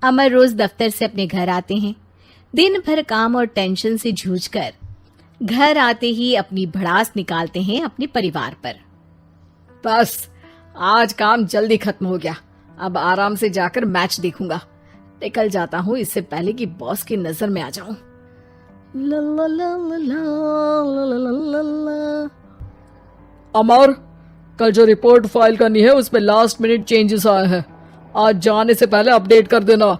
अमर रोज दफ्तर से अपने घर आते हैं। दिन भर काम और टेंशन से जूझकर घर आते ही अपनी भड़ास निकालते हैं अपने परिवार पर। बस आज काम जल्दी खत्म हो गया, अब आराम से जाकर मैच देखूंगा। निकल जाता हूँ इससे पहले कि बॉस की नजर में आ जाऊं। अमर, कल जो रिपोर्ट फाइल करनी है उसमें लास्ट मिनट चेंजेस आए हैं, आज जाने से पहले अपडेट कर देना।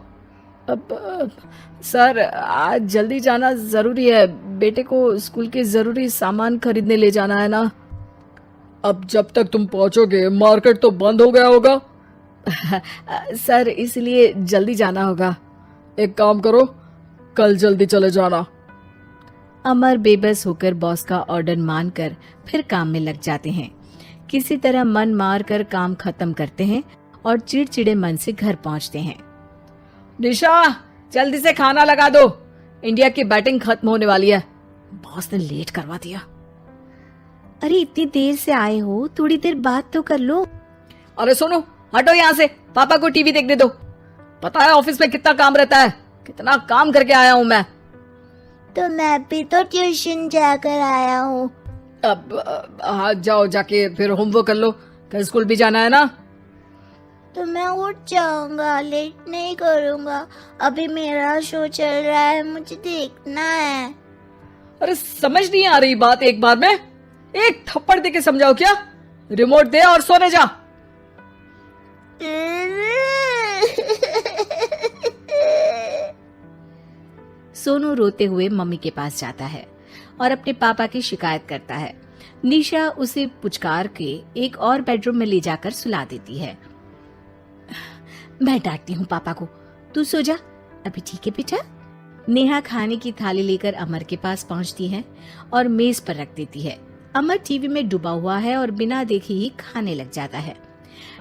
सर आज जल्दी जाना जरूरी है, बेटे को स्कूल के जरूरी सामान खरीदने ले जाना है ना। अब जब तक तुम पहुंचोगे मार्केट तो बंद हो गया होगा। सर इसलिए जल्दी जाना होगा। एक काम करो, कल जल्दी चले जाना। अमर बेबस होकर बॉस का ऑर्डर मानकर फिर काम में लग जाते हैं। किसी तरह मन मार कर काम खत्म करते हैं और चिड़चिड़े मन से घर पहुंचते हैं। निशा जल्दी से खाना लगा दो, इंडिया की बैटिंग खत्म होने वाली है। बॉस ने लेट करवा दिया। अरे इतनी देर से आए हो, थोड़ी देर बात तो कर लो। अरे सुनो, हटो यहाँ से, पापा को टीवी देखने दो। पता है ऑफिस में कितना काम रहता है, कितना काम करके आया हूँ मैं। तो मैं भी तो ट्यूशन जाकर आया हूँ। अब हाँ जाओ, जाके फिर होमवर्क कर लो, कल स्कूल भी जाना है ना। तो मैं उठ जाऊंगा, लेट नहीं करूंगा, अभी मेरा शो चल रहा है, मुझे देखना है। अरे समझ नहीं आ रही बात एक बार में, एक थप्पड़ दे के समझाओ क्या। रिमोट दे और सोने जा। सोनू रोते हुए मम्मी के पास जाता है और अपने पापा की शिकायत करता है। निशा उसे पुचकार के एक और बेडरूम में ले जाकर सुला देती है। मैं डांटती हूँ पापा को, तू सो जा अभी, ठीक है बेटा। नेहा खाने की थाली लेकर अमर के पास पहुंचती है और मेज पर रख देती है। अमर टीवी में डूबा हुआ है और बिना देखे ही खाने लग जाता है।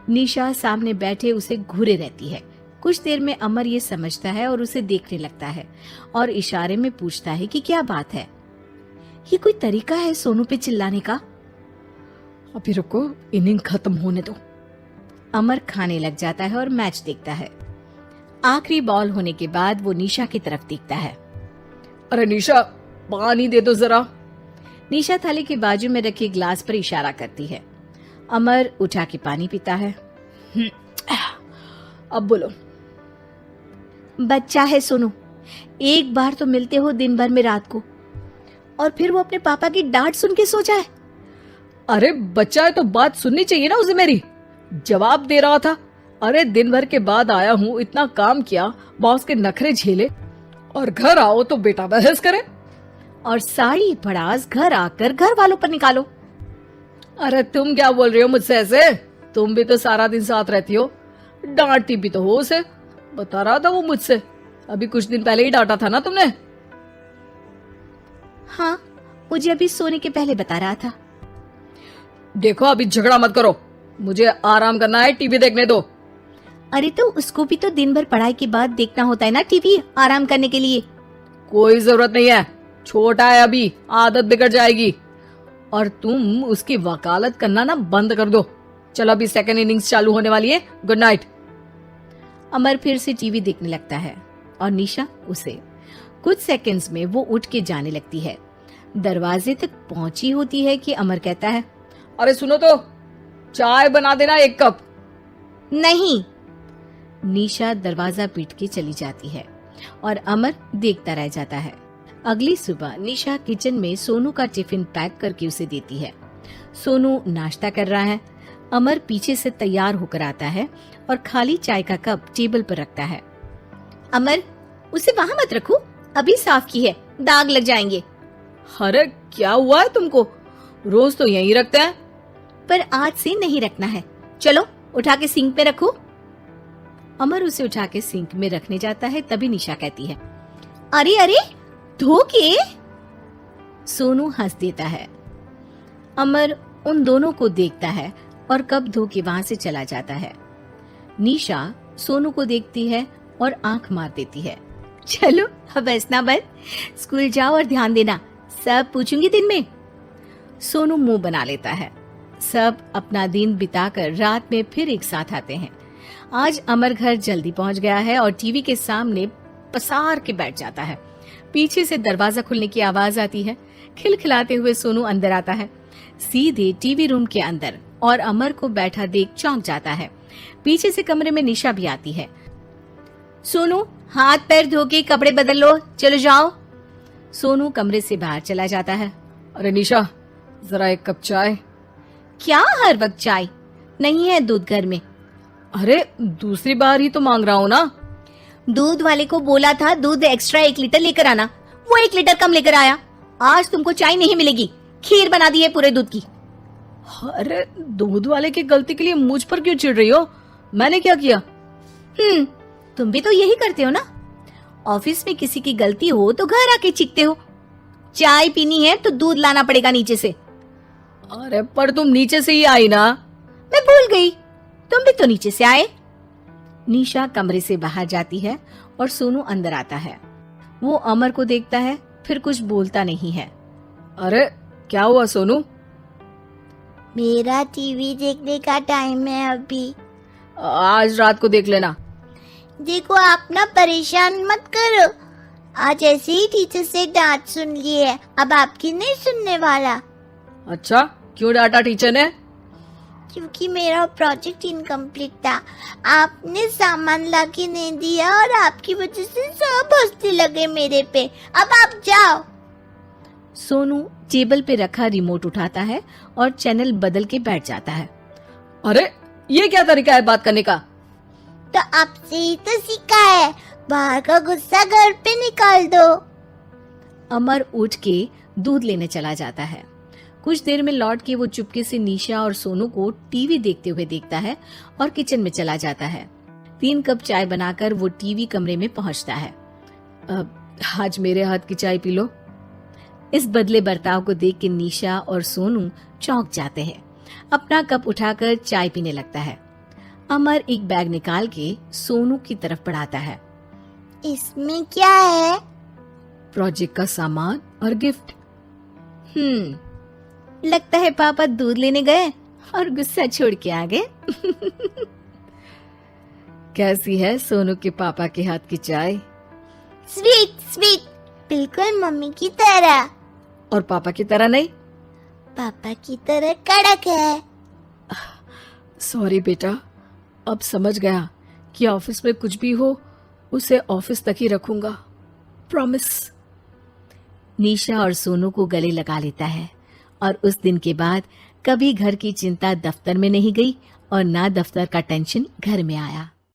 निशा सामने बैठे उसे घूरे रहती है। कुछ देर में अमर ये समझता है और उसे देखने लगता है और इशारे में पूछता है कि क्या बात है। ये कोई तरीका है सोनू पे चिल्लाने का? अभी रुको, इनिंग खत्म होने दो। अमर खाने लग जाता है और मैच देखता है। आखिरी बॉल होने के बाद वो निशा की तरफ देखता है। अरे निशा पानी दे दो जरा। निशा थाली के बाजू में रखे ग्लास पर इशारा करती है। अमर उठा के पानी पीता है। अब बोलो। बच्चा है सोनू, एक बार तो मिलते हो दिन भर में रात को, और फिर वो अपने पापा की डांट सुन के सो जाए। अरे बच्चा है तो बात सुननी चाहिए ना उसे मेरी। जवाब दे रहा था। अरे दिन भर के बाद आया हूँ, इतना काम किया, बॉस के नखरे झेले, और घर आओ तो बेटा बहस करे और सारी भड़ास घर आकर घर वालों पर निकालो। अरे तुम क्या बोल रही हो मुझसे ऐसे? तुम भी तो सारा दिन साथ रहती हो, डांटती भी तो हो उसे। बता रहा था वो मुझसे, अभी कुछ दिन पहले ही डांटा था ना तुमने। हाँ, मुझे अभी सोने के पहले बता रहा था। देखो अभी झगड़ा मत करो, मुझे आराम करना है, टीवी देखने दो। अरे तो उसको भी तो दिन भर पढ़ाई के बाद देखना होता है ना टीवी, आराम करने के लिए। कोई जरूरत नहीं है, छोटा है अभी, आदत बिगड़ जाएगी। और तुम उसकी वकालत करना ना बंद कर दो। चलो अभी सेकंड इनिंग्स चालू होने वाली है, गुड नाइट। अमर फिर से टीवी देखने लगता है और निशा उसे। कुछ सेकंड्स में वो उठ के जाने लगती है। दरवाजे तक पहुंची होती है कि अमर कहता है, अरे सुनो तो, चाय बना देना 1 कप। नहीं। निशा दरवाजा पीट के चली जाती है और अमर देखता रह जाता है। अगली सुबह निशा किचन में सोनू का टिफिन पैक करके उसे देती है। सोनू नाश्ता कर रहा है। अमर पीछे से तैयार होकर आता है और खाली चाय का कप टेबल पर रखता है। अमर, उसे वहाँ मत रखो, अभी साफ की है, दाग लग जाएंगे। अरे क्या हुआ है तुमको? रोज तो यहीं रखते हैं। पर आज से नहीं रखना है, चलो उठा के सिंक पे रखो। अमर उसे उठा के सिंक में रखने जाता है, तभी निशा कहती है, अरे अरे धो के। सोनू हंस देता है। अमर उन दोनों को देखता है और कप धो के वहां से चला जाता है। निशा सोनू को देखती है और आंख मार देती है। चलो अब हंसना बंद, स्कूल जाओ और ध्यान देना, सब पूछूंगी दिन में। सोनू मुंह बना लेता है। सब अपना दिन बिताकर रात में फिर एक साथ आते हैं। आज अमर घर जल्दी पहुंच गया है और टीवी के सामने पसार के बैठ जाता है। पीछे से दरवाजा खुलने की आवाज आती है। खिलखिलाते हुए सोनू अंदर आता है, सीधे टीवी रूम के अंदर, और अमर को बैठा देख चौंक जाता है। पीछे से कमरे में निशा भी आती है। सोनू, हाथ पैर धो के कपड़े बदल लो, चलो जाओ। सोनू कमरे से बाहर चला जाता है। अरे निशा, जरा एक कप चाय। क्या हर वक्त चाय? नहीं है दूध घर में। अरे दूसरी बार ही तो मांग रहा हूँ ना। दूध वाले को बोला था दूध एक्स्ट्रा 1 लीटर लेकर आना, वो 1 लीटर कम लेकर आया। आज तुमको चाय नहीं मिलेगी, खीर बना दी है पूरे दूध की। अरे दूध वाले की गलती के लिए मुझ पर क्यों चिढ़ रही हो? मैंने क्या किया? तुम भी तो यही करते हो ना। ऑफिस में किसी की गलती हो तो घर आके चीखते हो। चाय पीनी है तो दूध लाना पड़ेगा नीचे से। अरे पर तुम नीचे से ही आई ना। मैं भूल गई, तुम भी तो नीचे से आए। निशा कमरे से बाहर जाती है और सोनू अंदर आता है। वो अमर को देखता है, फिर कुछ बोलता नहीं है। अरे क्या हुआ सोनू? मेरा टीवी देखने का टाइम है अभी। आज रात को देख लेना। देखो आप ना परेशान मत करो। आज ऐसे ही टीचर से डांट सुन ली है, अब आपकी नहीं सुनने वाला। अच्छा, क्यों डांटा टीचर ने? क्योंकि मेरा प्रोजेक्ट इनकम्प्लीट था। आपने सामान लाके नहीं दिया और आपकी वजह से सब हंसने लगे मेरे पे। अब आप जाओ। सोनू टेबल पे रखा रिमोट उठाता है और चैनल बदल के बैठ जाता है। अरे ये क्या तरीका है बात करने का? तो आपसे ही तो सीखा है, बाहर का गुस्सा घर पे निकाल दो। अमर उठ के दूध लेने चला जाता है। कुछ देर में लौट के वो चुपके से निशा और सोनू को टीवी देखते हुए देखता है और किचन में चला जाता है। 3 कप चाय बनाकर वो टीवी कमरे में पहुंचता है। आज मेरे हाथ की चाय पी लो। इस बदले बर्ताव को देख के निशा और सोनू चौंक जाते हैं। अपना कप उठाकर चाय पीने लगता है। अमर एक बैग निकाल के सोनू की तरफ बढ़ाता है। इसमें क्या है? प्रोजेक्ट का सामान और गिफ्ट। लगता है पापा दूध लेने गए और गुस्सा छोड़ के आ गए। कैसी है सोनू के पापा के हाथ की चाय? स्वीट स्वीट, बिल्कुल मम्मी की तरह। और पापा की तरह नहीं? पापा की तरह कड़क है। सॉरी बेटा, अब समझ गया कि ऑफिस में कुछ भी हो उसे ऑफिस तक ही रखूंगा, प्रॉमिस। निशा और सोनू को गले लगा लेता है और उस दिन के बाद कभी घर की चिंता दफ्तर में नहीं गई और ना दफ्तर का टेंशन घर में आया।